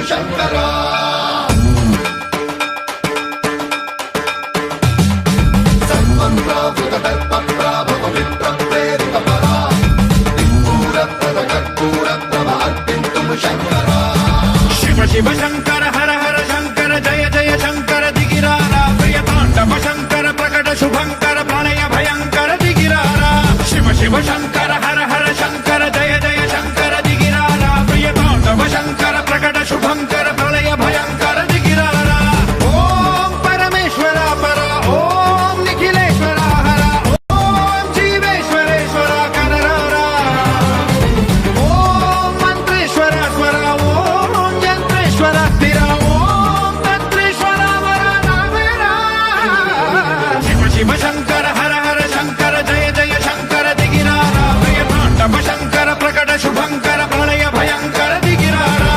శంకరా శివ శివ శంకర హర హర శంకర జయ జయ శంకర దిగిరారా ప్రియతాండవ శంకర ప్రకట శుభంకర ప్రణయ భయంకర దిగిరారా శివ శివ శంకర హర హర శంకర జయ జయ శంకర దిగిరారా ప్రియతాండవ శంకర ప్రకట శుభంకర ప్రళయ భయంకర దిగిరారా ఓం పరమేశ్వర పర ఓం నిఖిలేశ్వర హర ఓం జీవేశ్వరేశ్వర కరరారా ఓం మంత్రేశ్వర స్వర ఓం యంత్రేశ్వర స్థిర ఓం తంత్రేశ్వర వర నామేరా శివ శివ శంకర హర హర శంకర జయ జయ శంకర దిగిరారా ప్రియతాండవ శంకర ప్రకట శుభంకర ప్రళయ భయంకర దిగిరారా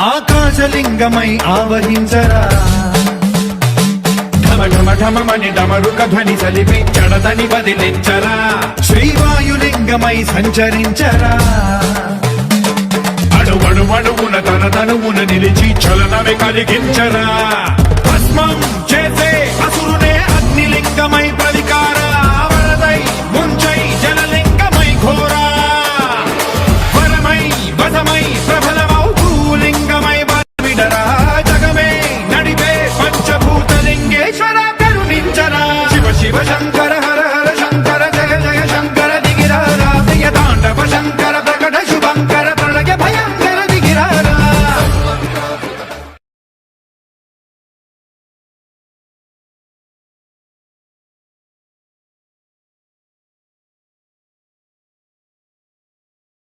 ఆకాశలింగమై ఆవహించరా ఢమ ఢమ ఢమమని డమరుక ధ్వని సలిపి చడదని బదిలించరా శ్రీవాయులింగమై సంచరించరా అడువడువడువున తన తనువున నిలిచి చలనమే కలిగించరా